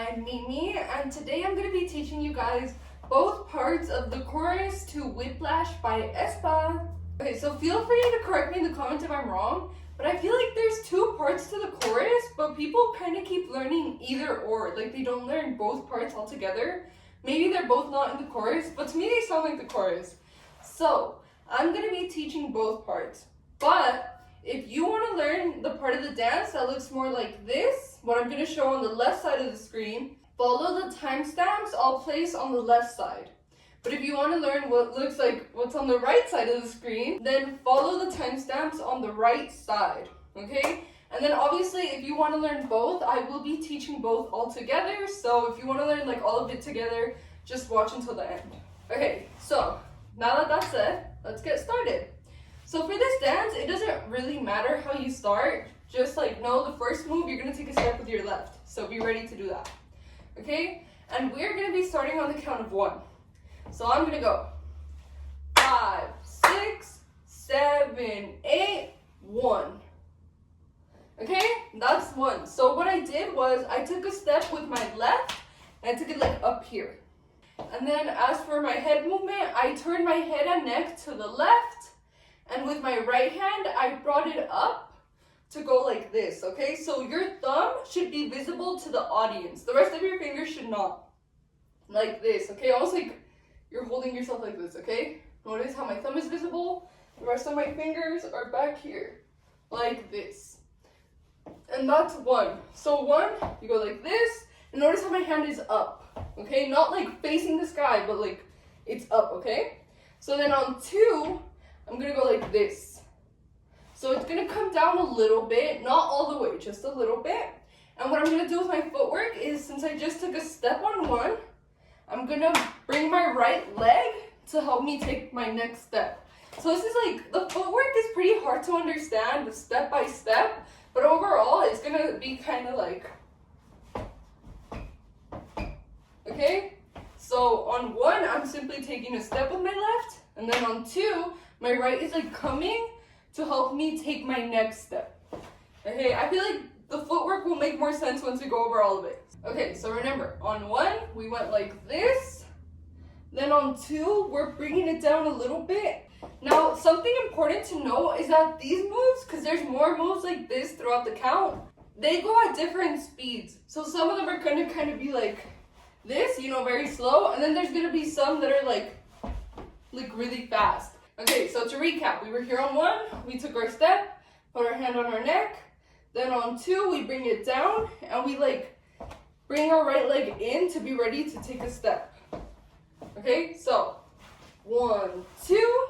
I'm Mimi, and today I'm going to be teaching you guys both parts of the chorus to Whiplash by AESPA. Okay, so feel free to correct me in the comments if I'm wrong, but I feel like there's two parts to the chorus, but people kind of keep learning either or, like they don't learn both parts altogether. Maybe they're both not in the chorus, but to me they sound like the chorus. So, I'm going to be teaching both parts, but if you want to learn the part of the dance that looks more like this, what I'm going to show on the left side of the screen, follow the timestamps I'll place on the left side. But if you want to learn what looks like what's on the right side of the screen, then follow the timestamps on the right side, okay? And then obviously if you want to learn both, I will be teaching both all together. So if you want to learn like all of it together, just watch until the end. Okay, so now that that's said, let's get started. So for this dance, it doesn't really matter how you start. Just like know the first move, you're going to take a step with your left. So be ready to do that. Okay? And we're going to be starting on the count of 1. So I'm going to go 5, 6, 7, 8, 1. Okay? That's 1. So what I did was I took a step with my left and I took it like up here. And then as for my head movement, I turned my head and neck to the left. And with my right hand, I brought it up to go like this, okay? So your thumb should be visible to the audience. The rest of your fingers should not. Like this, okay? Almost like you're holding yourself like this, okay? Notice how my thumb is visible. The rest of my fingers are back here, like this. And that's 1. So 1, you go like this. And notice how my hand is up, okay? Not like facing the sky, but like it's up, okay? So then on 2, I'm going to go like this. So it's going to come down a little bit, not all the way, just a little bit. And what I'm going to do with my footwork is, since I just took a step on 1, I'm going to bring my right leg to help me take my next step. So this is like, the footwork is pretty hard to understand, the step by step, but overall it's going to be kind of like, okay? So on 1, I'm simply taking a step with my left, and then on 2, my right is like coming to help me take my next step. Okay, I feel like the footwork will make more sense once we go over all of it. Okay, so remember, on 1, we went like this. Then on 2, we're bringing it down a little bit. Now, something important to know is that these moves, because there's more moves like this throughout the count, they go at different speeds. So some of them are going to kind of be like this, you know, very slow. And then there's going to be some that are like really fast. Okay, so to recap, we were here on 1, we took our step, put our hand on our neck. Then on 2, we bring it down and we like bring our right leg in to be ready to take a step. Okay, so 1, 2.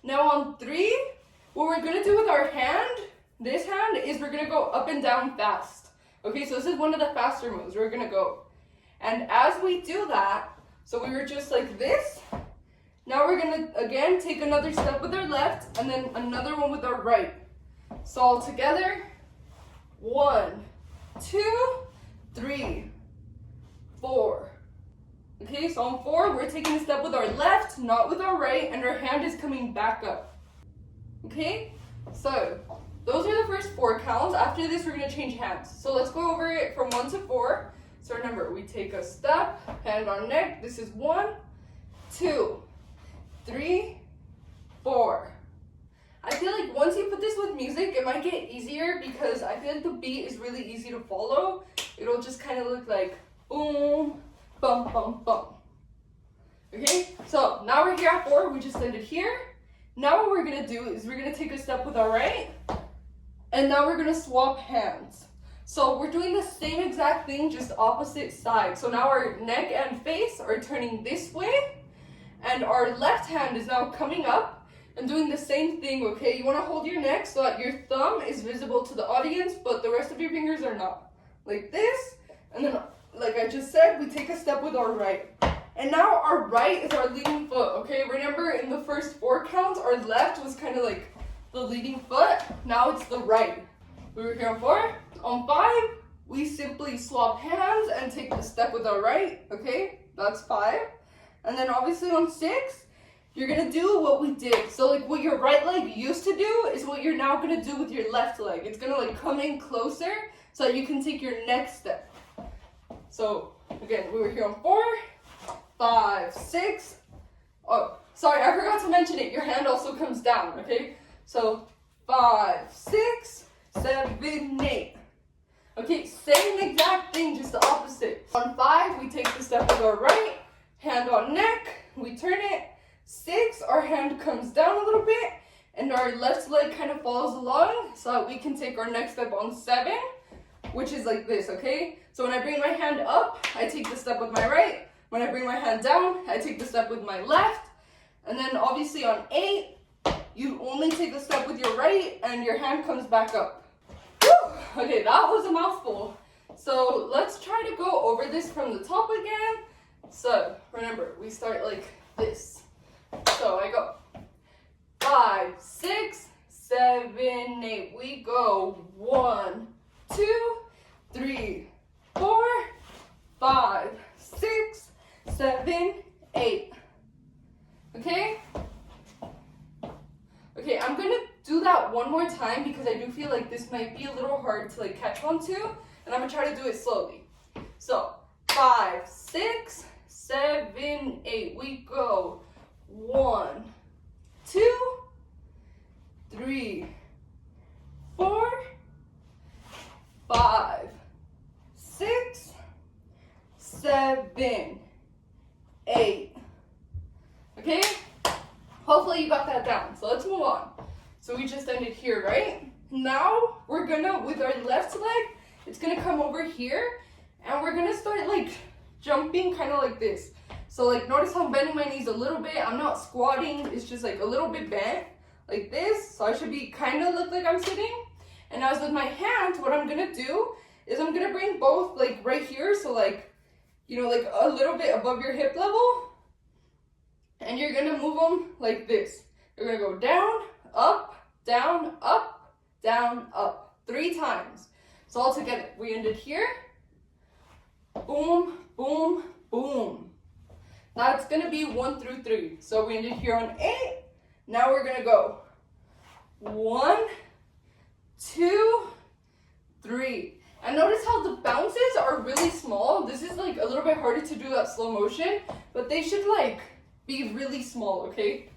Now on 3, what we're gonna do with our hand, this hand, is we're gonna go up and down fast. Okay, so this is one of the faster moves. We're gonna go. And as we do that, so we were just like this. Now we're going to, again, take another step with our left and then another one with our right. So all together, 1, 2, 3, 4. Okay, so on 4, we're taking a step with our left, not with our right, and our hand is coming back up. Okay, so those are the first 4 counts. After this, we're going to change hands. So let's go over it from 1 to 4. So remember, we take a step, hand on neck. This is 1, 2, 3, 4. I feel like once you put this with music, it might get easier because I feel like the beat is really easy to follow. It'll just kind of look like boom, bum, bum, bum. Okay, so now we're here at 4. We just ended here. Now what we're going to do is we're going to take a step with our right, and now we're going to swap hands. So we're doing the same exact thing, just opposite sides. So now our neck and face are turning this way. And our left hand is now coming up and doing the same thing, okay? You want to hold your neck so that your thumb is visible to the audience, but the rest of your fingers are not. Like this, and then, like I just said, we take a step with our right. And now our right is our leading foot, okay? Remember, in the first 4 counts, our left was kind of like the leading foot. Now it's the right. We were here on 4. On 5, we simply swap hands and take the step with our right, okay? That's 5. And then obviously on 6, you're going to do what we did. So like what your right leg used to do is what you're now going to do with your left leg. It's going to like come in closer so that you can take your next step. So again, we were here on 4, 5, 6. Oh, sorry, I forgot to mention it. Your hand also comes down, okay? So 5, 6, 7, 8. Okay, same exact thing, just the opposite. On 5, we take the step with our right, hand on neck, we turn it. 6, our hand comes down a little bit, and our left leg kind of follows along, so that we can take our next step on 7, which is like this, okay? So when I bring my hand up, I take the step with my right. When I bring my hand down, I take the step with my left. And then obviously on 8, you only take the step with your right, and your hand comes back up. Whew. Okay, that was a mouthful. So let's try to go over this from the top again. So remember, we start like this. So I go 5, 6, 7, 8. We go 1, 2, 3, 4, 5, 6, 7, 8. Okay? Okay, I'm gonna do that one more time because I do feel like this might be a little hard to like catch on to, and I'm gonna try to do it slowly. So 5, 6, 7, 8. We go 1, 2, 3, 4, 5, 6, 7, 8. Okay? Hopefully you got that down. So let's move on. So we just ended here, right? Now we're gonna, with our left leg, it's gonna come over here, and we're gonna start like jumping kind of like this. So like notice how I'm bending my knees a little bit. I'm not squatting, it's just like a little bit bent like this. So I should be kind of look like I'm sitting. And as with my hands, what I'm gonna do is I'm gonna bring both like right here. So like, you know, like a little bit above your hip level. And you're gonna move them like this. You're gonna go down, up, down, up, down, up. 3 times. So all together, we ended here. Boom, boom, boom. Now it's gonna be 1 through 3. So we ended here on 8. Now we're gonna go 1, 2, 3. And notice how the bounces are really small. This is like a little bit harder to do that slow motion, but they should like be really small, okay?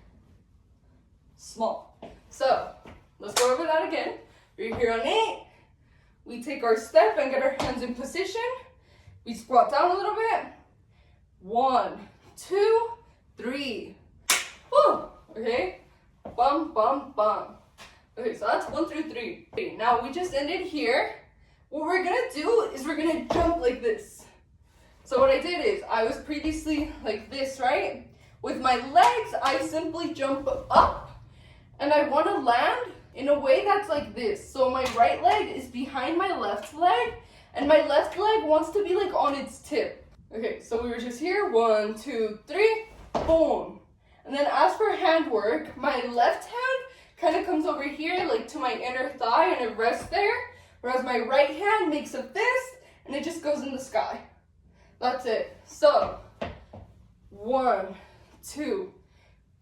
Small. So let's go over that again. We're here on 8. We take our step and get our hands in position. We squat down a little bit. 1, 2, 3. Woo! Okay? Bum, bum, bum. Okay, so that's 1 through 3. Okay, now we just ended here. What we're gonna do is we're gonna jump like this. So what I did is, I was previously like this, right? With my legs, I simply jump up, and I wanna land in a way that's like this. So my right leg is behind my left leg, and my left leg wants to be like on its tip. Okay, so we were just here, 1, 2, 3, boom. And then as for hand work, my left hand kind of comes over here, like to my inner thigh, and it rests there. Whereas my right hand makes a fist, and it just goes in the sky. That's it. So, 1, 2,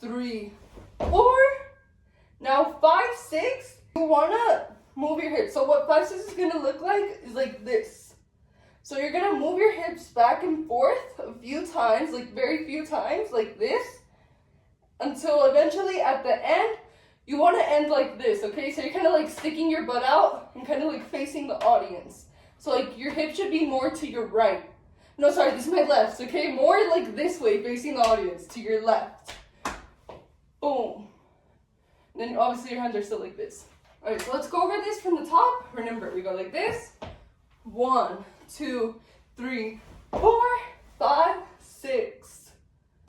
3, 4. Now 5, 6, you wanna move your hips. So what 5, 6 is gonna look like is like this. So you're gonna move your hips back and forth a few times, like very few times, like this, until eventually at the end, you want to end like this, okay? So you're kind of like sticking your butt out and kind of like facing the audience. So like your hip should be more to your right. No, sorry, this is my left, okay? More like this way, facing the audience, to your left. Boom. And then obviously your hands are still like this. All right, so let's go over this from the top. Remember, we go like this. 1, 2, 3, 4, 5, 6.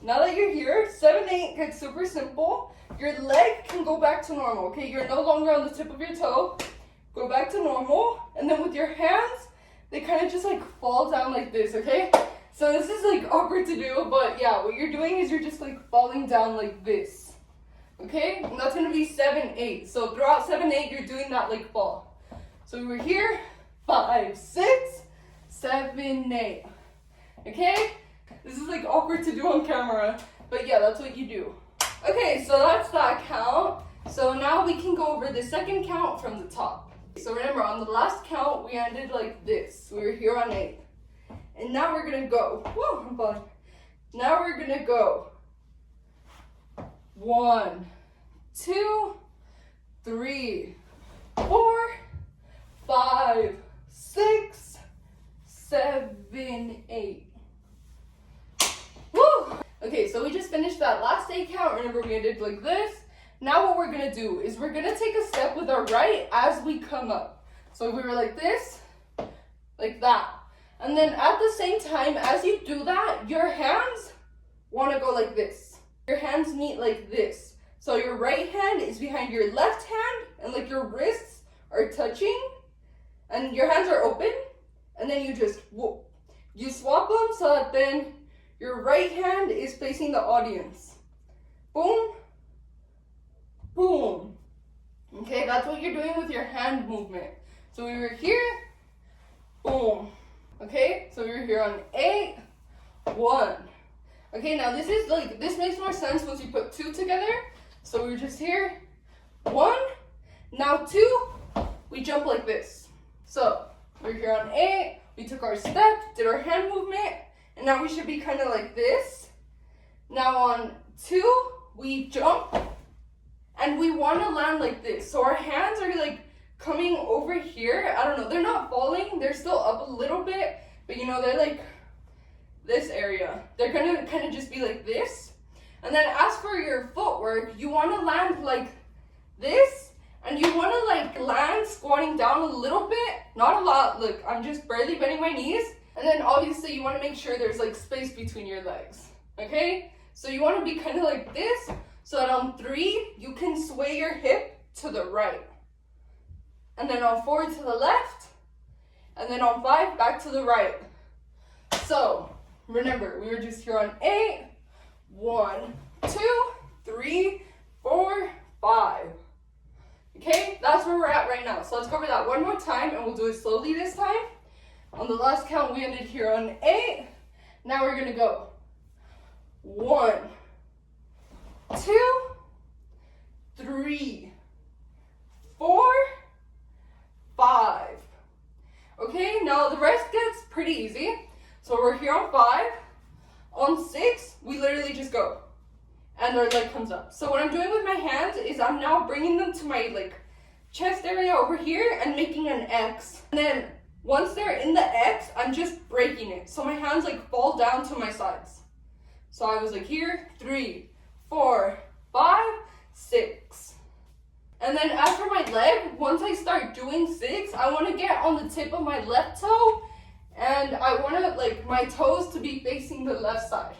Now that you're here, 7, 8 gets super simple. Your leg can go back to normal, okay? You're no longer on the tip of your toe. Go back to normal. And then with your hands, they kind of just like fall down like this, okay? So this is like awkward to do, but yeah, what you're doing is you're just like falling down like this, okay? And that's gonna be 7, 8. So throughout 7, 8, you're doing that like fall. So we were here, 5, 6, 7, 8, okay? This is like awkward to do on camera, but yeah, that's what you do. Okay, so that's that count. So now we can go over the second count from the top. So remember, on the last count, we ended like this. We were here on 8. And now we're gonna go. Whoa, I'm falling. Now we're gonna go 1, 2, 3, 4, 5, 6, 7, 8. Woo! Okay, so we just finished that last 8 count. Remember, we did like this. Now what we're gonna do is we're gonna take a step with our right as we come up. So we were like this, like that. And then at the same time, as you do that, your hands wanna go like this. Your hands meet like this. So your right hand is behind your left hand, and like your wrists are touching, and your hands are open, and then you just, whoop. You swap them so that then your right hand is facing the audience. Boom, boom. Okay, that's what you're doing with your hand movement. So we were here, boom. Okay, so we were here on 8, 1. Okay, now this is like, this makes more sense once you put 2 together. So we were just here, 1, now 2, we jump like this. So we're here on 8, we took our step, did our hand movement, and now we should be kind of like this. Now on 2, we jump, and we want to land like this. So our hands are like coming over here. I don't know, they're not falling, they're still up a little bit, but you know, they're like this area. They're gonna kind of just be like this. And then as for your footwork, you want to land like this, and you want to like land squatting down a little bit, not a lot. Look, I'm just barely bending my knees. And then obviously you want to make sure there's like space between your legs. Okay, so you want to be kind of like this, so that on 3 you can sway your hip to the right, and then on 4 to the left, and then on 5 back to the right. So remember, we were just here on 8, 1, 2, 3, 4, 5. Okay, that's where we're at right now. So let's go over that one more time, and we'll do it slowly this time. On the last count, we ended here on 8. Now we're gonna go 1, 2, 3, 4, 5. Okay, now the rest gets pretty easy. So we're here on 5. On 6, we literally just go, and our leg comes up. So what I'm doing with my hands is I'm now bringing them to my like chest area over here and making an X. And then once they're in the X, I'm just breaking it. So my hands like fall down to my sides. So I was like here, 3, 4, 5, 6. And then as for my leg, once I start doing 6, I want to get on the tip of my left toe, and I want to like my toes to be facing the left side.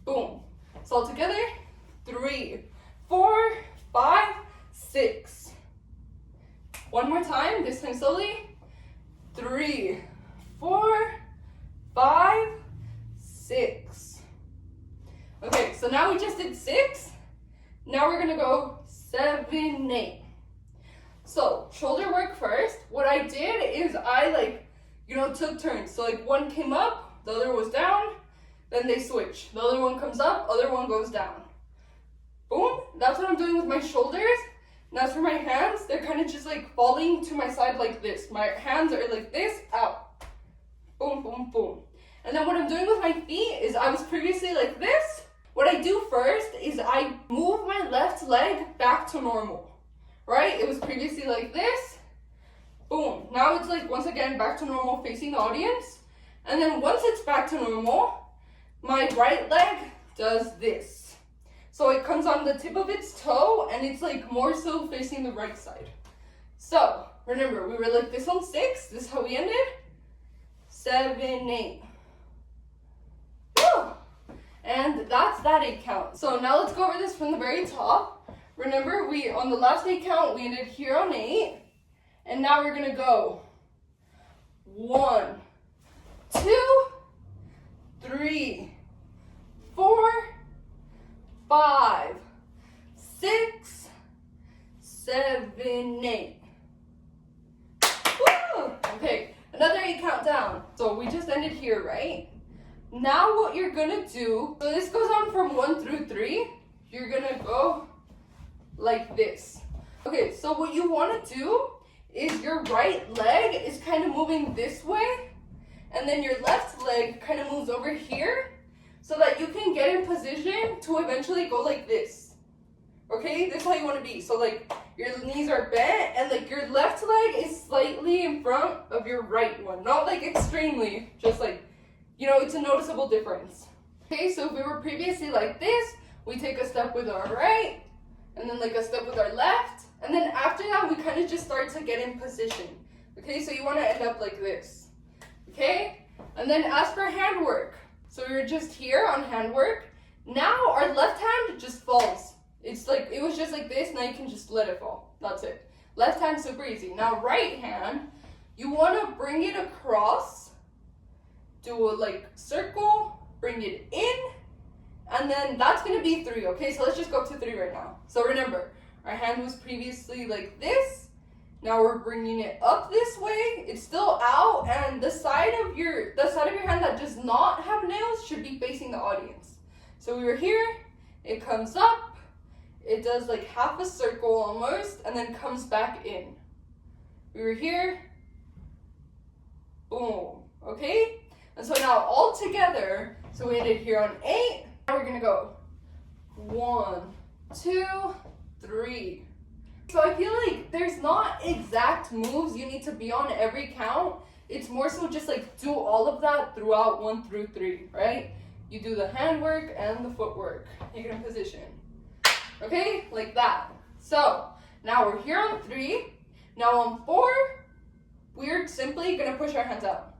Boom. So all together, 3, 4, 5, 6. One more time, this time slowly. 3, 4, 5, 6. Okay, so now we just did 6. Now we're gonna go 7, 8. So shoulder work first. What I did is I like, you know, took turns. So like one came up, the other was down, then they switch. The other one comes up, other one goes down. Boom. That's what I'm doing with my shoulders. And as for my hands, they're kind of just like falling to my side like this. My hands are like this, out. Boom, boom, boom. And then what I'm doing with my feet is I was previously like this. What I do first is I move my left leg back to normal, right? It was previously like this. Boom. Now it's like, once again, back to normal facing the audience. And then once it's back to normal, my right leg does this. So it comes on the tip of its toe, and it's like more so facing the right side. So remember, we were like this on 6. This is how we ended. 7, 8. Woo! And that's that 8 count. So now let's go over this from the very top. Remember, we on the last 8 count, we ended here on 8. And now we're gonna go 1, 2, 3, 4, 5, 6, 7, 8. Woo! Okay, another 8 count down. So we just ended here, right? Now what you're gonna do, so this goes on from 1 through 3. You're gonna go like this. Okay, so what you wanna do is your right leg is kind of moving this way, and then your left leg kind of moves over here so that you can get in position to eventually go like this. Okay, this is how you want to be. So like your knees are bent and like your left leg is slightly in front of your right one. Not like extremely, just like, you know, it's a noticeable difference. Okay, so if we were previously like this, we take a step with our right, and then like a step with our left, and then after that, we kind of just start to get in position. Okay, so you want to end up like this. Okay, and then as for hand work, so we were just here on hand work. Now our left hand just falls. It's like, it was just like this, now you can just let it fall. That's it. Left hand, super easy. Now right hand, you want to bring it across, do a like circle, bring it in, and then that's going to be 3, okay? So let's just go up to 3 right now. So remember, our hand was previously like this. Now we're bringing it up this way. It's still out, and the side of your hand that does not have nails should be facing the audience. So we were here, it comes up, it does like half a circle almost, and then comes back in. We were here, boom, okay? And so now all together, so we ended here on 8. Now we're gonna go 1, 2, 3. So I feel like there's not exact moves you need to be on every count. It's more so just like do all of that throughout 1 through 3, right? You do the handwork and the footwork. You get in position. Okay, like that. So now we're here on 3. Now on 4, we're simply gonna push our hands out.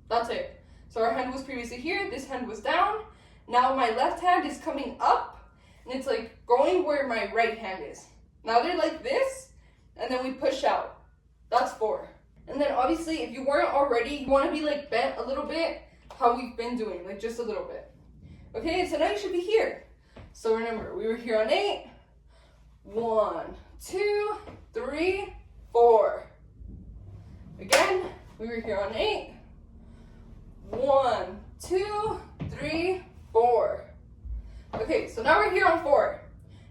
That's it. So our hand was previously here, this hand was down. Now my left hand is coming up, and it's like going where my right hand is. Now they're like this, and then we push out. That's 4. And then obviously, if you weren't already, you want to be like bent a little bit, how we've been doing, like just a little bit. Okay, so now you should be here. So remember, we were here on 8. 1, 2, 3, 4. Again, we were here on 8. 1, 2, 3, 4. Okay, so now we're here on 4.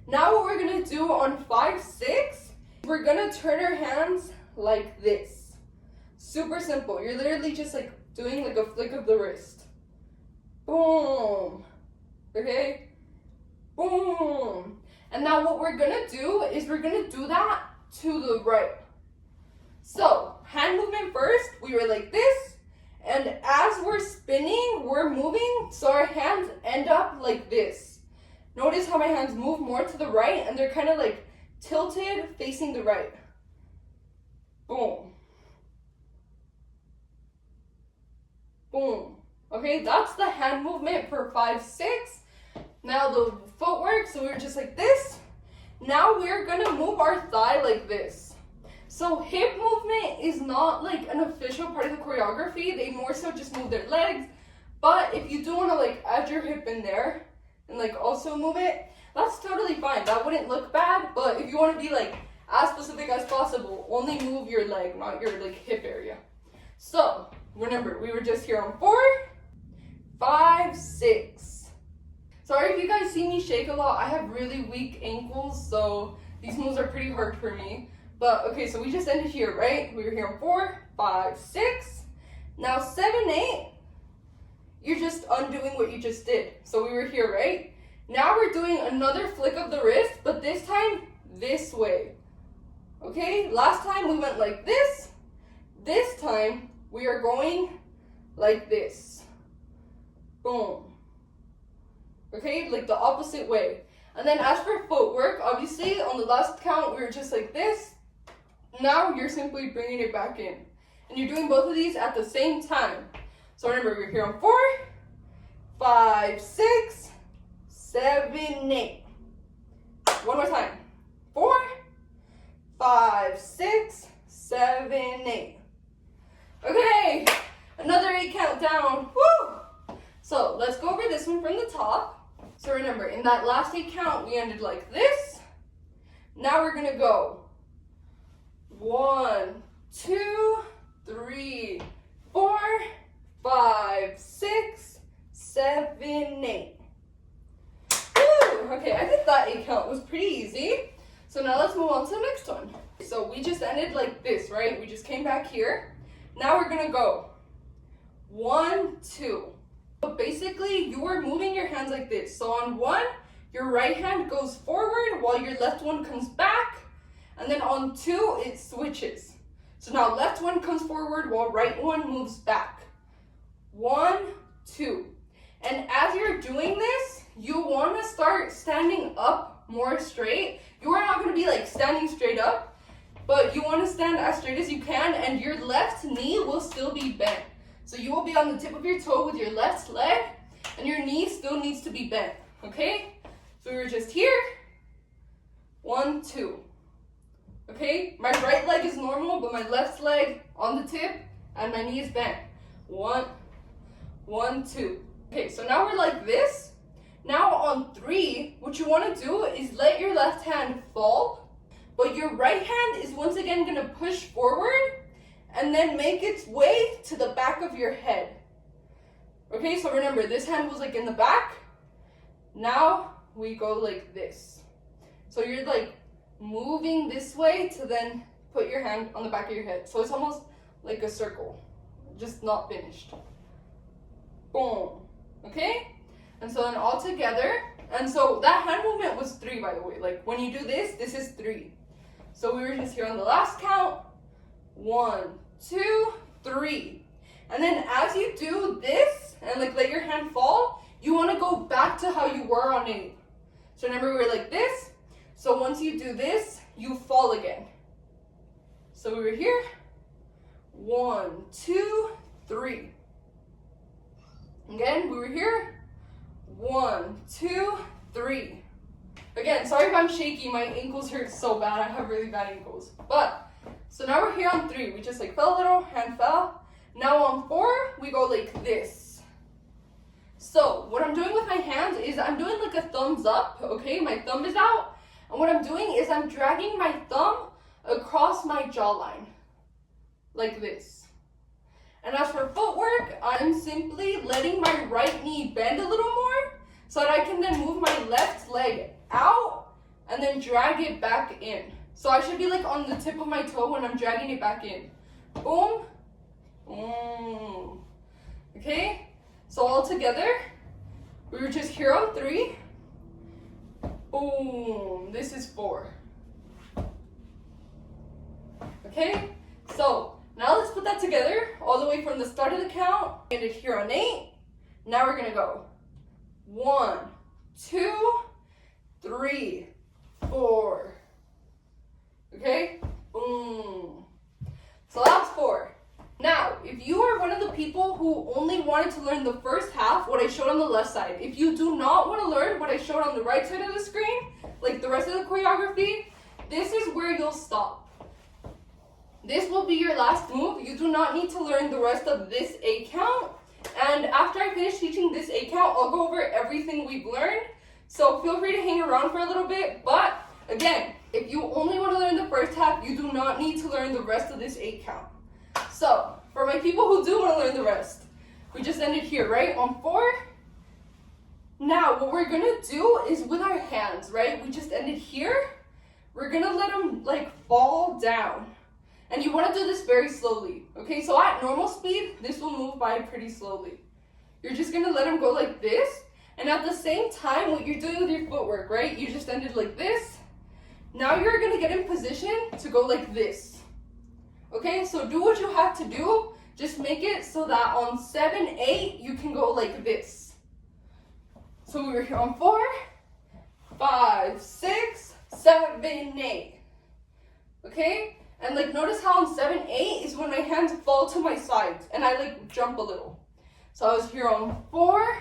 Now what we're gonna do on 5, 6, we're gonna turn our hands like this. Super simple. You're literally just like doing like a flick of the wrist. Boom. Okay? Boom. And now what we're gonna do is we're gonna do that to the right. So, hand movement first, we were like this. And as we're spinning, we're moving, so our hands end up like this. Notice how my hands move more to the right, and they're kind of like tilted facing the right. Boom. Boom. Okay, that's the hand movement for 5, 6. Now the footwork, so we were just like this. Now we're gonna move our thigh like this. So hip movement is not like an official part of the choreography. They more so just move their legs. But if you do want to like add your hip in there and like also move it, that's totally fine. That wouldn't look bad. But if you want to be like as specific as possible, only move your leg, not your like hip area. So remember, we were just here on 4, 5, 6. Sorry if you guys see me shake a lot. I have really weak ankles, so these moves are pretty hard for me. But okay, so we just ended here, right? We were here on 4, 5, 6. Now 7, 8, you're just undoing what you just did. So we were here, right? Now we're doing another flick of the wrist, but this time this way. Okay, last time we went like this. This time we are going like this. Boom. Okay, like the opposite way. And then as for footwork, obviously on the last count we were just like this. Now you're simply bringing it back in. And you're doing both of these at the same time. So remember, we're here on 4, 5, 6, 7, 8. One more time. 4, 5, 6, 7, 8. Okay, another 8 count down. Woo! So let's go over this one from the top. So remember, in that last 8 count, we ended like this. Now we're gonna go 1, 2, 3, 4, 5, 6, 7, 8. Woo! Okay, I think that 8 count was pretty easy. So now let's move on to the next one. So we just ended like this, right? We just came back here. Now we're gonna go 1, 2. But basically, you are moving your hands like this. So on 1, your right hand goes forward while your left one comes back. And then on 2, it switches. So now left one comes forward while right one moves back. 1, 2. And as you're doing this, you want to start standing up more straight. You are not going to be like standing straight up, but you want to stand as straight as you can, and your left knee will still be bent. So you will be on the tip of your toe with your left leg, and your knee still needs to be bent, okay? So we're just here. 1, 2. Okay, my right leg is normal, but my left leg on the tip, and my knee is bent. 1, 2. Okay, so now we're like this. Now on 3, what you want to do is let your left hand fall, but your right hand is once again going to push forward and then make its way to the back of your head. Okay, so remember, this hand was like in the back. Now we go like this. So you're like moving this way to then put your hand on the back of your head. So it's almost like a circle, just not finished. Boom. Okay? And so then all together, and so that hand movement was 3, by the way. Like when you do this, this is 3. So we were just here on the last count. 1, 2, 3. And then as you do this and like let your hand fall, you want to go back to how you were on 8. So remember, we were like this. So once you do this, you fall again. So we were here. 1, 2, 3. Again, we were here. 1, 2, 3. Again, sorry if I'm shaky. My ankles hurt so bad. I have really bad ankles. But, so now we're here on 3. We just like fell a little, hand fell. Now on 4, we go like this. So what I'm doing with my hands is I'm doing like a thumbs up, okay? My thumb is out. And what I'm doing is I'm dragging my thumb across my jawline. Like this. And as for footwork, I'm simply letting my right knee bend a little more so that I can then move my left leg out and then drag it back in. So I should be like on the tip of my toe when I'm dragging it back in. Boom. Boom. Okay? So all together, we were just here on 3. Boom. This is 4. Okay? So now let's put that together all the way from the start of the count. And it here on 8. Now we're gonna go 1, 2, 3, 4. Okay? Boom. So that's 4. Now, if you are one of the people who only wanted to learn the first half, what I showed on the left side, if you do not want to learn what I showed on the right side of the screen, like the rest of the choreography, this is where you'll stop. This will be your last move. You do not need to learn the rest of this 8 count. And after I finish teaching this 8 count, I'll go over everything we've learned. So feel free to hang around for a little bit. But again, if you only want to learn the first half, you do not need to learn the rest of this 8 count. So for my people who do want to learn the rest, we just ended here, right? On 4. Now what we're going to do is with our hands, right? We just ended here. We're going to let them like fall down. And you want to do this very slowly, okay? So at normal speed, this will move by pretty slowly. You're just going to let them go like this. And at the same time, what you're doing with your footwork, right? You just ended like this. Now you're going to get in position to go like this. Okay, so do what you have to do. Just make it so that on 7, 8, you can go like this. So we were here on 4, 5, 6, 7, 8. Okay? And like notice how on 7, 8 is when my hands fall to my sides and I like jump a little. So I was here on 4,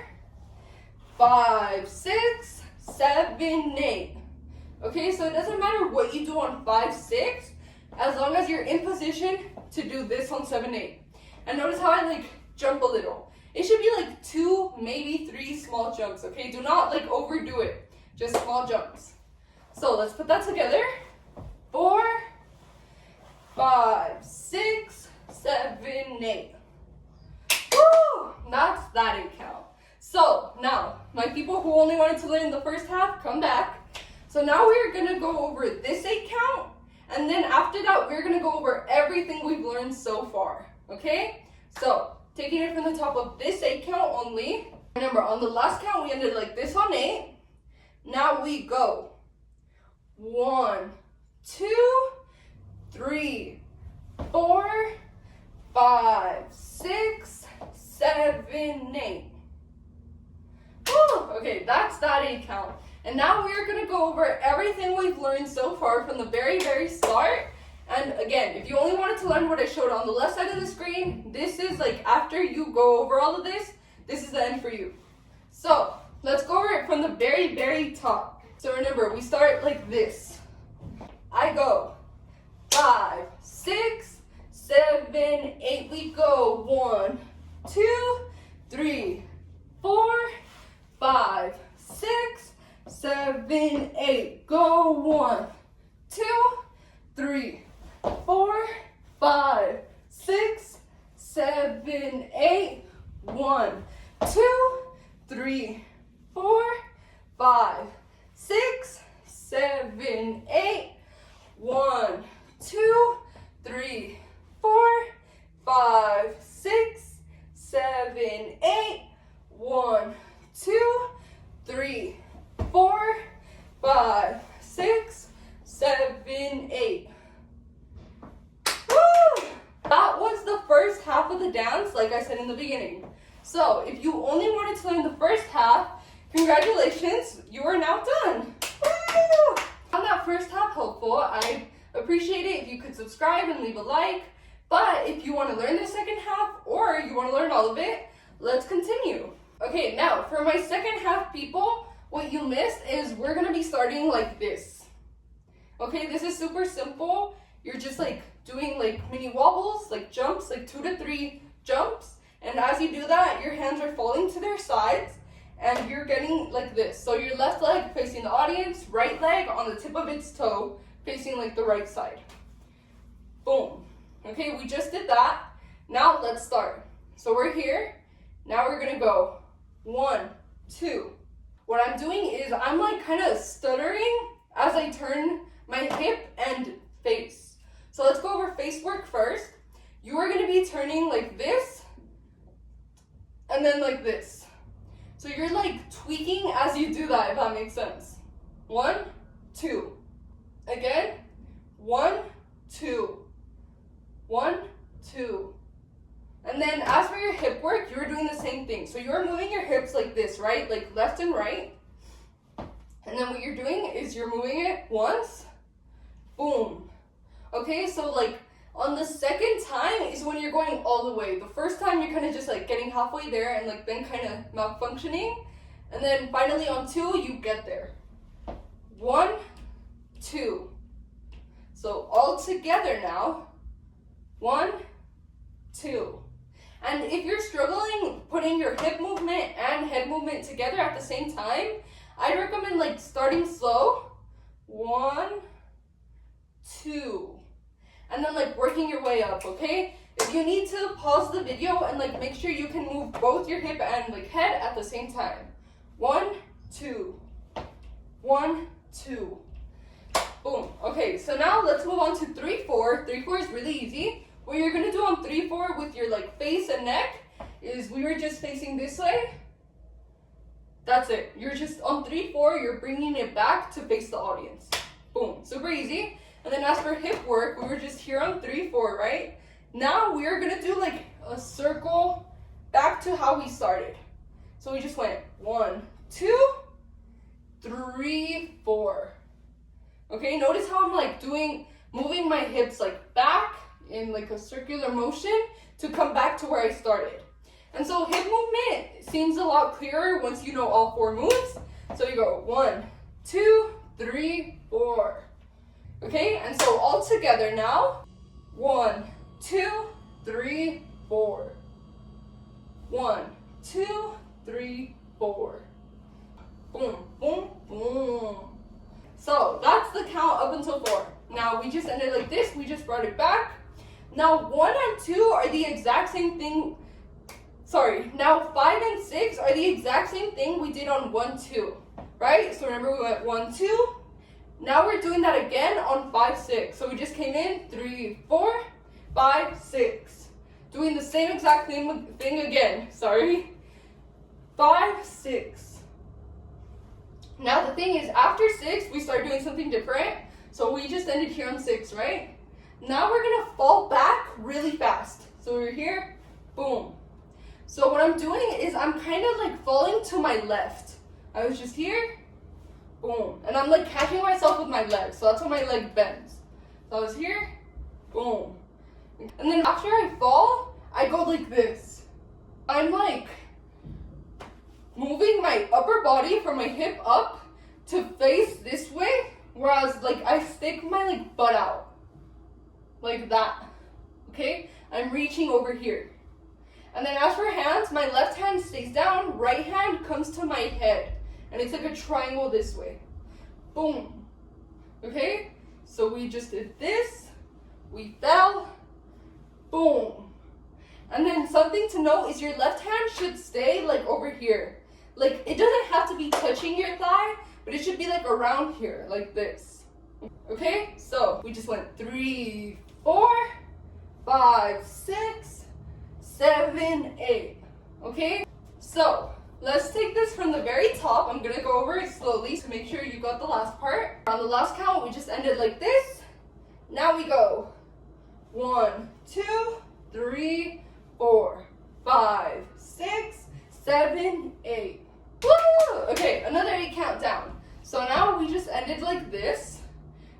5, 6, 7, 8. Okay, so it doesn't matter what you do on 5, 6, as long as you're in position to do this on 7, 8. And notice how I like jump a little. It should be like 2, maybe 3 small jumps, okay? Do not like overdo it, just small jumps. So let's put that together. 4, 5, 6, 7, 8. Woo! That's that 8 count. So now, my people who only wanted to learn the first half, come back. So now we're gonna go over this 8 count, and then after that, we're gonna go over everything we've learned so far, okay? So taking it from the top of this 8 count only. Remember, on the last count, we ended like this on 8. Now we go 1, 2, 3, 4, 5, 6, 7, 8. Woo! Okay, that's that 8 count. And now we are going to go over everything we've learned so far from the very, very start. And again, if you only wanted to learn what I showed on the left side of the screen, this is like after you go over all of this, this is the end for you. So let's go over it from the very, very top. So remember, we start like this. I go 5, 6, 7, 8. We go 1, 2, 3, 4, 5, 6, 7, 8. Go 1, 2, 3, 4, 5, 6, 7, 8. 1, 2, 3, 4, 5, 6, 7, 8. 1, 2, 3, 4, 5, 6, 7, 8. 1, 2, 3, 4, 5, 6, 7, 8. Woo! That was the first half of the dance, like I said in the beginning. So if you only wanted to learn the first half, congratulations, you are now done. Woo! Found that first half helpful. I'd appreciate it if you could subscribe and leave a like. But if you want to learn the second half or you want to learn all of it, let's continue. Okay, now for my second half people, what you missed is we're going to be starting like this. Okay, this is super simple. You're just like doing like mini wobbles, like jumps, like 2 to 3 jumps. And as you do that, your hands are falling to their sides and you're getting like this. So your left leg facing the audience, right leg on the tip of its toe facing like the right side. Boom. Okay, we just did that. Now let's start. So we're here. Now we're gonna go 1, 2. What I'm doing is I'm like kind of stuttering as I turn my hip and face. So let's go over face work first. You are gonna be turning like this and then like this. So you're like tweaking as you do that, if that makes sense. 1, 2. Again, 1, 2. 1, 2. And then as for your hip work, you're doing the same thing. So you're moving your hips like this, right? Like left and right. And then what you're doing is you're moving it once, boom. Okay, so like on the second time is when you're going all the way. The first time you're kind of just like getting halfway there and like then kind of malfunctioning. And then finally on 2, you get there. 1, 2. So all together now. 1, 2. And if you're struggling putting your hip movement and head movement together at the same time, I'd recommend like starting slow. 1, 2. And then like working your way up, okay? If you need to pause the video and like make sure you can move both your hip and like head at the same time. 1, 2. 1, 2. Boom. Okay, so now let's move on to 3, 4. 3, 4 is really easy. What you're gonna do on 3, 4 with your like face and neck is we were just facing this way. That's it. You're just on 3, 4, you're bringing it back to face the audience. Boom. Super easy. And then as for hip work, we were just here on 3, 4, right? Now we are gonna do like a circle back to how we started. So we just went 1, 2, 3, 4. Okay, notice how I'm like moving my hips like back in like a circular motion to come back to where I started. And so hip movement seems a lot clearer once you know all 4 moves. So you go 1, 2, 3, 4. Okay, and so all together now. 1, 2, 3, 4. 1, 2, 3, 4. Boom, boom, boom. So that's the count up until 4. Now we just ended like this, we just brought it back. Now 1 and 2 are the exact same thing. Sorry, now 5 and 6 are the exact same thing we did on 1, 2, right? So remember we went 1, 2. Now we're doing that again on 5, 6. So we just came in 3, 4, 5, 6. Doing the same exact thing again. Sorry. 5, 6. Now the thing is, after 6, we start doing something different. So we just ended here on 6, right? Now we're gonna fall back really fast. So we're here, boom. So what I'm doing is I'm kind of like falling to my left. I was just here, boom. And I'm like catching myself with my leg. So that's how my leg bends. So I was here, boom. And then after I fall, I go like this. I'm like moving my upper body from my hip up to face this way, whereas like I stick my like butt out like that. Okay, I'm reaching over here. And then as for hands, my left hand stays down, right hand comes to my head, and it's like a triangle this way. Boom. Okay, so we just did this, we fell, boom. And then something to note is your left hand should stay like over here. Like it doesn't have to be touching your thigh, but it should be like around here, like this. Okay, so we just went 3, 4, 5, 6, 7, 8. Okay, so let's take this from the very top. I'm gonna go over it slowly to make sure you got the last part. On the last count, we just ended like this. Now we go 1, 2, 3, 4, 5, 6, 7, 8. Woo! Okay, another 8 count down. So now we just ended like this.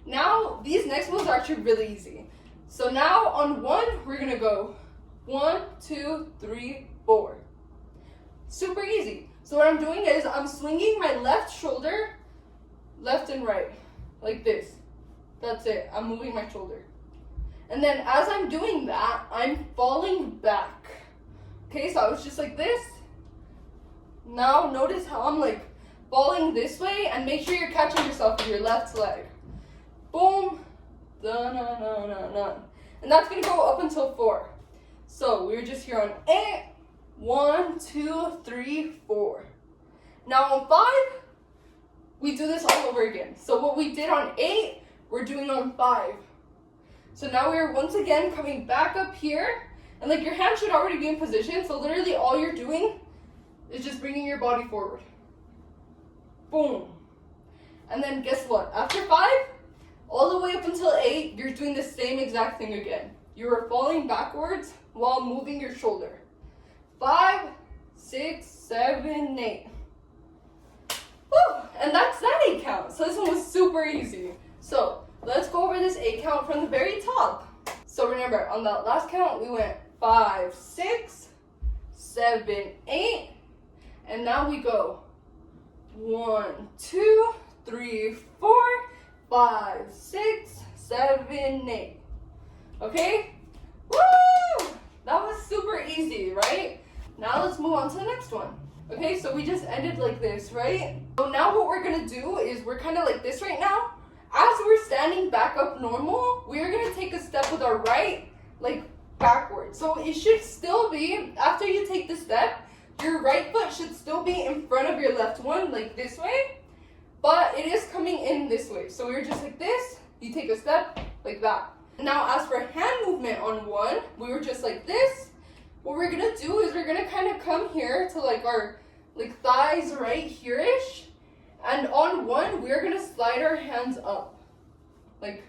Now these next moves are actually really easy. So now on 1, we're gonna go 1, 2, 3, 4. Super easy. So what I'm doing is I'm swinging my left shoulder, left and right, like this. That's it. I'm moving my shoulder. And then as I'm doing that, I'm falling back. Okay, so I was just like this. Now notice how I'm like falling this way, and make sure you're catching yourself with your left leg. Boom. Dun, dun, dun, dun, dun. And that's gonna go up until 4. So we're just here on 8. 1, 2, 3, 4. Now on 5, we do this all over again. So what we did on 8, we're doing on 5. So now we're once again coming back up here, and like your hand should already be in position. So literally all you're doing is just bringing your body forward. Boom. And then guess what? After 5, all the way up until 8, you're doing the same exact thing again. You are falling backwards while moving your shoulder. 5, 6, 7, 8. Woo! And that's that 8 count. So this one was super easy. So let's go over this 8 count from the very top. So remember, on that last count, we went 5, 6, 7, 8. And now we go 1, 2, 3, 4, 5, 6, 7, 8. Okay? Woo! That was super easy, right? Now let's move on to the next one. Okay, so we just ended like this, right? So now what we're gonna do is we're kind of like this right now. As we're standing back up normal, we're gonna take a step with our right, like backwards. So it should still be, after you take the step, your right foot should still be in front of your left one, like this way. But it is coming in this way. So we're just like this, you take a step, like that. Now as for hand movement on 1, we were just like this. What we're gonna do is we're gonna kind of come here to like our like thighs right here-ish. And on 1, we're gonna slide our hands up. Like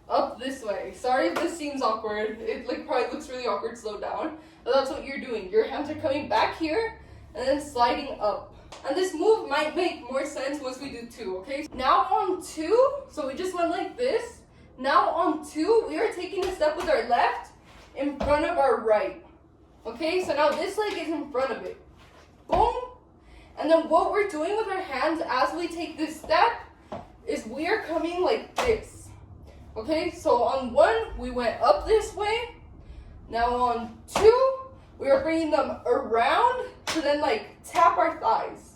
up this way. Sorry if this seems awkward. It like probably looks really awkward, slow down. But that's what you're doing. Your hands are coming back here and then sliding up. And this move might make more sense once we do 2, okay? Now on 2, so we just went like this. Now on 2, we are taking a step with our left in front of our right. Okay, so now this leg is in front of it. Boom. And then what we're doing with our hands as we take this step is we are coming like this. Okay, so on 1, we went up this way. Now on 2, we are bringing them around to then like tap our thighs.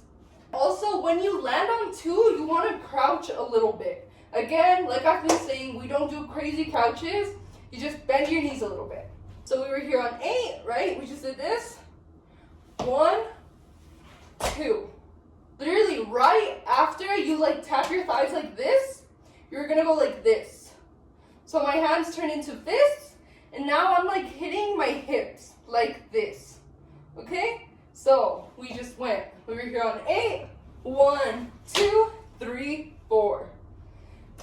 Also, when you land on 2, you want to crouch a little bit. Again, like I've been saying, we don't do crazy crouches. You just bend your knees a little bit. So we were here on 8, right? We just did this. 1, 2. Literally right after you like tap your thighs like this, you're gonna go like this. So my hands turn into fists, and now I'm like hitting my hips. like this. Okay? So we just went. We were here on 8. 1, 2, 3, 4.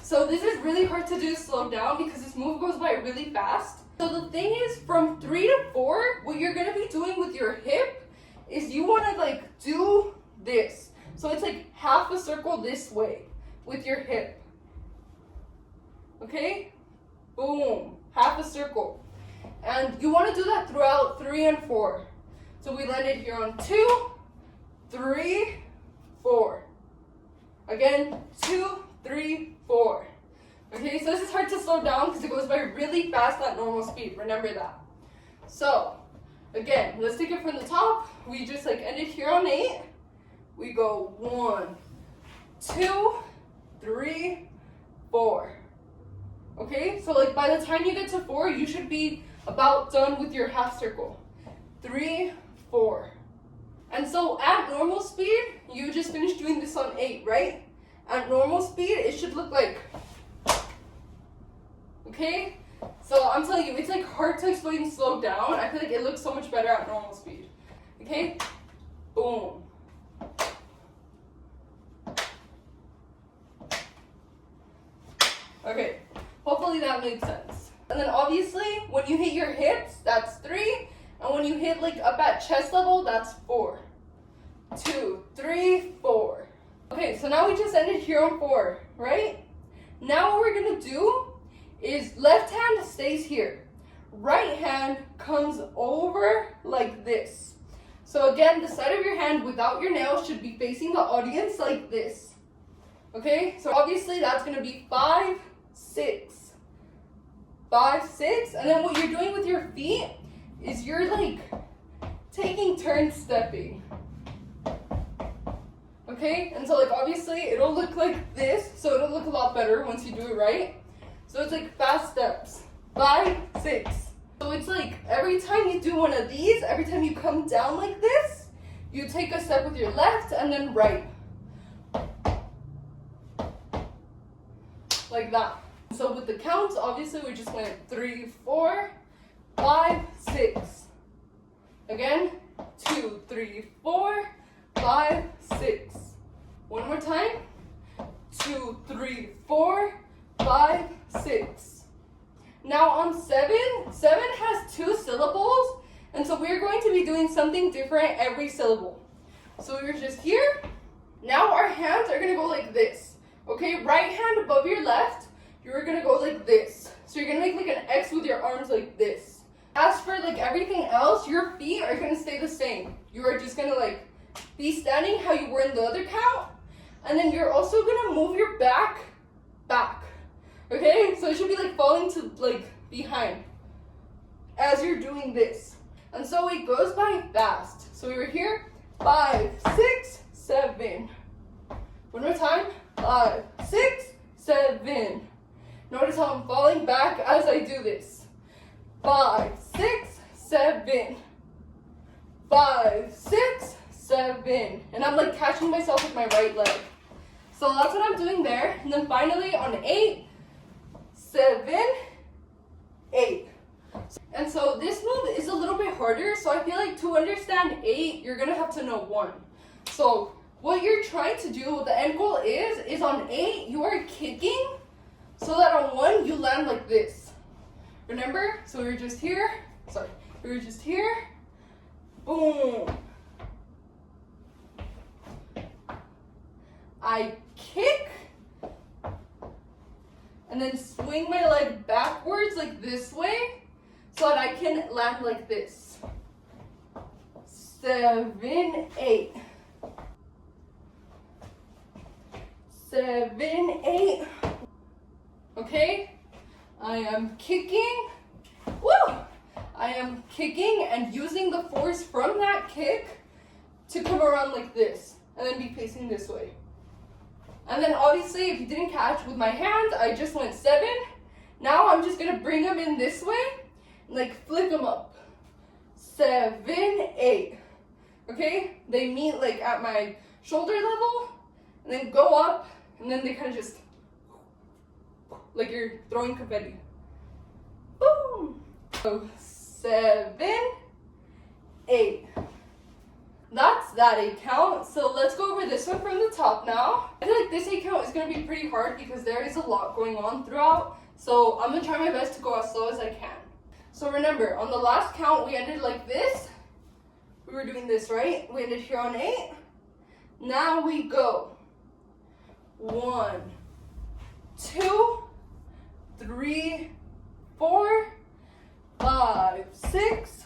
So this is really hard to do slow down because this move goes by really fast. So the thing is, from 3 to 4, what you're gonna be doing with your hip is you wanna like do this. So it's like half a circle this way with your hip. Okay? Boom. Half a circle. And you wanna do that throughout 3 and 4. So we landed here on 2, 3, 4. Again, 2, 3, 4. Okay, so this is hard to slow down because it goes by really fast at normal speed. Remember that. So, again, let's take it from the top. We just like ended here on 8. We go 1, 2, 3, 4. Okay, so like by the time you get to 4, you should be about done with your half circle. 3, 4. And so at normal speed, you just finished doing this on 8, right? At normal speed, it should look like, okay? So I'm telling you, it's like hard to explain slow down. I feel like it looks so much better at normal speed. Okay? Boom. Okay, hopefully that made sense. And then obviously, when you hit your hips, that's 3. And when you hit like up at chest level, that's 4. 2, 3, 4. Okay, so now we just ended here on 4, right? Now what we're gonna do is left hand stays here. Right hand comes over like this. So again, the side of your hand without your nails should be facing the audience like this. Okay, so obviously that's gonna be 5, 6. 5, 6, and then what you're doing with your feet is you're like taking turns stepping. Okay, and so like obviously it'll look like this, so it'll look a lot better once you do it right. So it's like fast steps. 5, 6. So it's like every time you do one of these, every time you come down like this, you take a step with your left and then right. Like that. So with the counts, obviously we just went 3, 4, 5, 6. Again, 2, 3, 4, 5, 6. One more time. 2, 3, 4, 5, 6. Now on 7 has 2 syllables, and so we're going to be doing something different every syllable. So we're just here. Now our hands are gonna go like this. Okay, right hand above your left, you're gonna go like this. So you're gonna make like an X with your arms like this. As for like everything else, your feet are gonna stay the same. You are just gonna like be standing how you were in the other count. And then you're also gonna move your back. Okay? So it should be like falling to like behind as you're doing this. And so it goes by fast. So we were here, 5, 6, 7. One more time, 5, 6, 7. Notice how I'm falling back as I do this. 5, 6, 7. 5, 6, 7. And I'm like catching myself with my right leg. So that's what I'm doing there. And then finally on 8, 7, 8. And so this move is a little bit harder. So I feel like to understand 8, you're gonna have to know 1. So what you're trying to do, the end goal is on 8, you are kicking so that on 1, you land like this. Remember? So we were just here. We were just here. Boom. I kick. And then swing my leg backwards like this way so that I can land like this. 7, 8. 7, 8. Okay? I am kicking. Woo! I am kicking and using the force from that kick to come around like this and then be facing this way. And then obviously, if you didn't catch with my hand, I just went 7. Now I'm just gonna bring them in this way, and like flick them up. 7, 8. Okay? They meet like at my shoulder level, and then go up, and then they kind of just, like you're throwing confetti. Boom! So 7, 8. That's that 8 count. So let's go over this one from the top now. I feel like this 8 count is going to be pretty hard because there is a lot going on throughout. So I'm going to try my best to go as slow as I can. So remember, on the last count, we ended like this. We were doing this, right? We ended here on 8. Now we go 1, 2, 3, 4, 5, 6,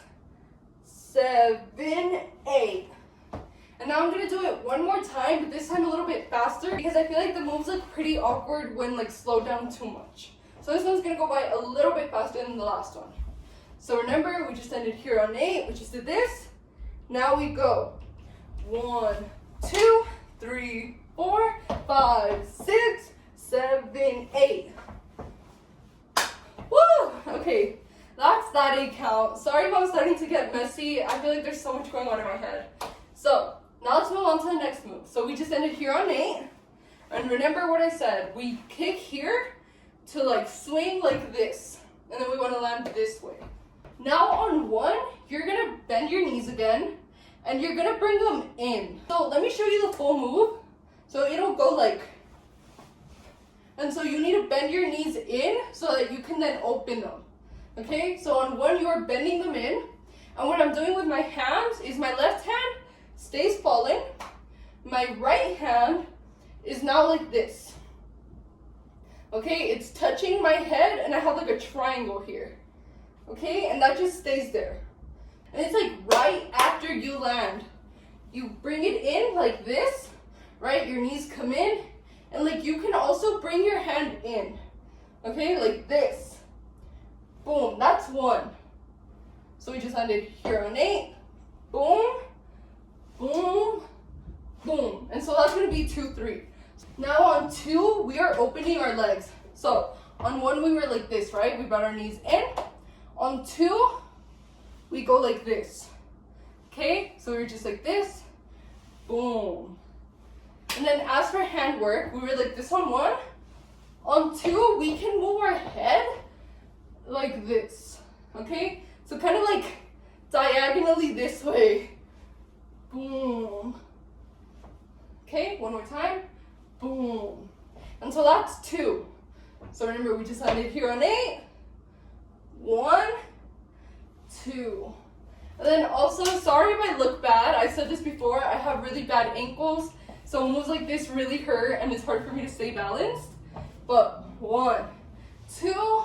7, 8. And now I'm gonna do it one more time, but this time a little bit faster because I feel like the moves look pretty awkward when like slowed down too much. So this one's gonna go by a little bit faster than the last one. So remember, we just ended here on 8, we just did this. Now we go 1, 2, 3, 4, 5, 6, 7, 8. Woo! Okay, that's that 8 count. Sorry if I'm starting to get messy. I feel like there's so much going on in my head. So now let's move on to the next move. So we just ended here on 8. And remember what I said. We kick here to like swing like this. And then we want to land this way. Now on 1, you're going to bend your knees again. And you're going to bring them in. So let me show you the full move. So it'll go like. And so you need to bend your knees in so that you can then open them. Okay? So on 1, you're bending them in. And what I'm doing with my hands is my left hand stays falling. My right hand is now like this. Okay? It's touching my head and I have like a triangle here. Okay? And that just stays there. And it's like right after you land. You bring it in like this, right? Your knees come in. And like you can also bring your hand in. Okay? Like this. Boom. That's 1. So we just landed here on 8. Boom. Boom. Boom. And so that's going to be 2, 3. Now on 2, we are opening our legs. So on 1, we were like this, right? We brought our knees in. On 2, we go like this. Okay? So we're just like this. Boom. And then as for hand work, we were like this on 1. On 2, we can move our head like this. Okay? So kind of like diagonally this way. Boom. Okay, one more time. Boom. And so that's 2. So remember, we just landed here on 8. 1, 2. And then also, sorry if I look bad. I said this before, I have really bad ankles. So moves like this really hurt and it's hard for me to stay balanced. But 1, 2,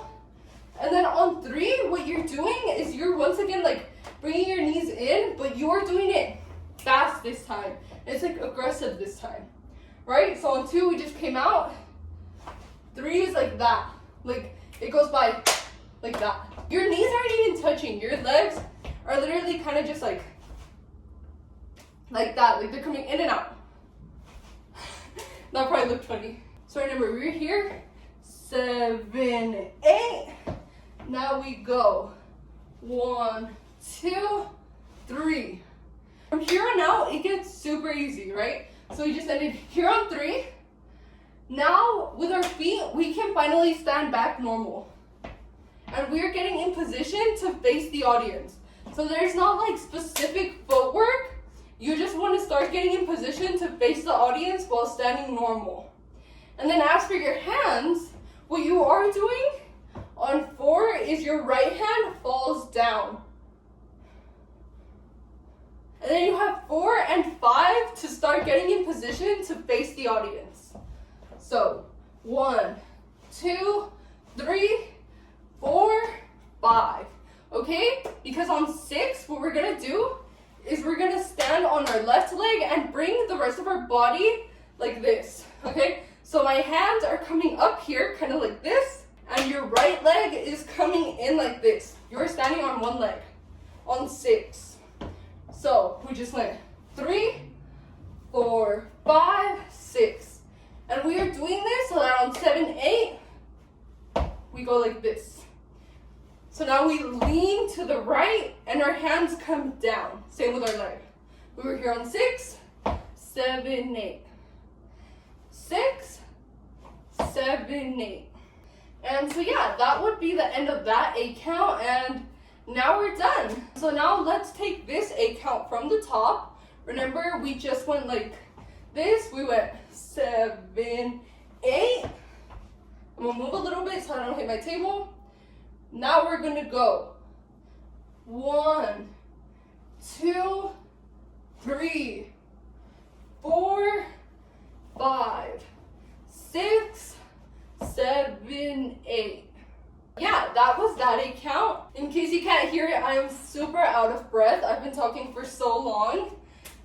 and then on 3, what you're doing is you're once again like bringing your knees in, but you're doing it fast this time. It's like aggressive this time, right? So on 2, we just came out. 3 is like that. Like it goes by like that. Your knees aren't even touching. Your legs are literally kind of just like that. Like they're coming in and out. That probably looked funny. So remember, we're here. 7, 8. Now we go 1, 2, 3. From here on out, it gets super easy, right? So we just ended here on 3. Now, with our feet, we can finally stand back normal. And we're getting in position to face the audience. So there's not like specific footwork. You just want to start getting in position to face the audience while standing normal. And then as for your hands, what you are doing on 4 is your right hand falls down. And then you have 4 and 5 to start getting in position to face the audience. So 1, 2, 3, 4, 5. Okay? Because on 6, what we're going to do is we're going to stand on our left leg and bring the rest of our body like this. Okay? So my hands are coming up here, kind of like this, and your right leg is coming in like this. You're standing on one leg on 6. So we just went 3, 4, 5, 6. And we are doing this so that on 7, 8, we go like this. So now we lean to the right and our hands come down. Same with our leg. We were here on 6, 7, 8. 6, 7, 8. And so yeah, that would be the end of that 8 count. And Now we're done. So now let's take this 8 count from the top. Remember, we just went like this. We went 7, 8. I'm gonna move a little bit so I don't hit my table. Now we're gonna go 1, 2, 3, 4, 5, 6, 7, 8. Yeah, that was that 8 count. In case you can't hear it, I am super out of breath. I've been talking for so long,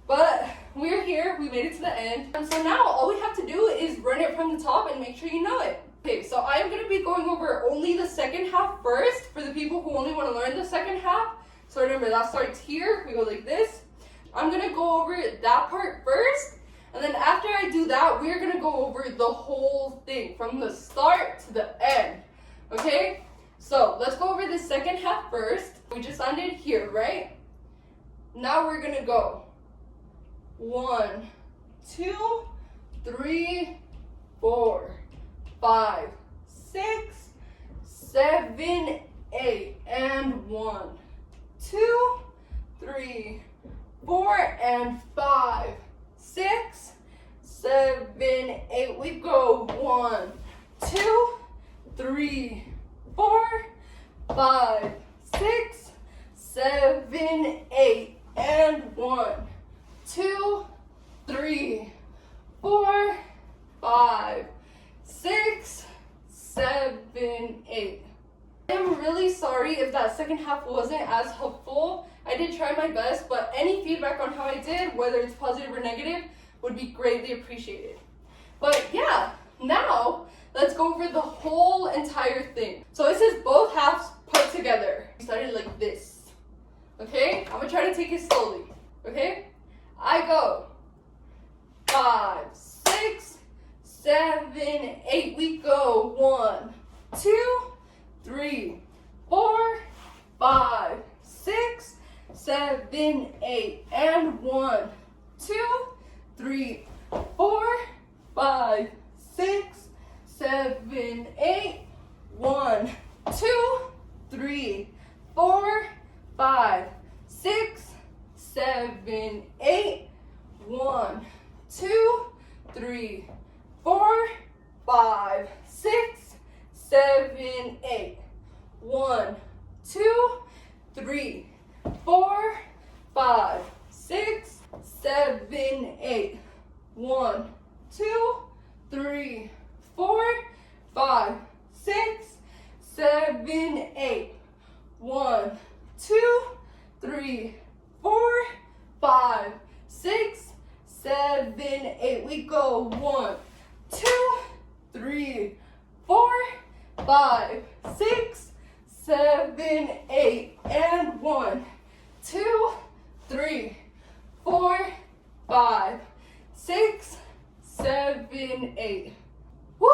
but we're here. We made it to the end. And so now all we have to do is run it from the top and make sure you know it. Okay, so I'm going to be going over only the second half first for the people who only want to learn the second half. So remember, that starts here. We go like this. I'm going to go over that part first. And then after I do that, we're going to go over the whole thing from the start to the end. Okay? So let's go over the second half first. We just ended here, right? Now we're going to go 1, 2, 3, 4, 5, 6, 7, 8, and 1, 2, 3, 4, and 5, 6, 7, 8. We go 1, 2, 3, 4, 5, 6, 7, 8, and 1, 2, 3, 4, 5, 6, 7, 8. I am really sorry if that second half wasn't as helpful. I did try my best, but any feedback on how I did, whether it's positive or negative, would be greatly appreciated. But yeah, now let's go over the whole entire thing. So this is both halves put together. We started like this. Okay? I'm gonna try to take it slowly. Okay? I go 5, 6, 7, 8. We go 1, 2, 3, 4, 5, 6, 7, 8, and 1, 2, 3, 4, 5, 6, 7, 8, 1, 2, 3, 4, 5, 6, 7, 8, 1, 2, 3, 4, 5, 6, 7, 8, 1, 2, 3, 4, 5, 6, 7, 8, 1, 2, 3, 4, 5, 6, 7, 8, 1, 2, 3, 4, 5, 6, 7, 8. We go 1, 2, 3, 4, 5, 6, 7, 8, and 1, 2, 3, 4, 5, 6, 7, 8. Woo!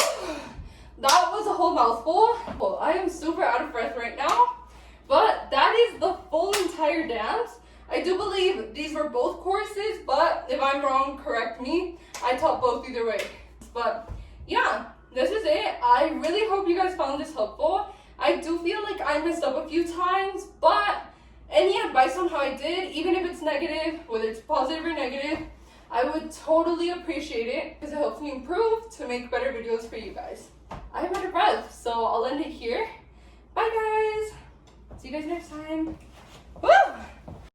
That was a whole mouthful. Well, I am super out of breath right now, but that is the full entire dance. I do believe these were both courses, but if I'm wrong, correct me. I taught both either way. But yeah, this is it. I really hope you guys found this helpful. I do feel like I messed up a few times, but any advice on how I did, even if it's negative, whether it's positive or negative, I would totally appreciate it because it helps me improve to make better videos for you guys. I am out of breath, so I'll end it here. Bye guys. See you guys next time. Woo!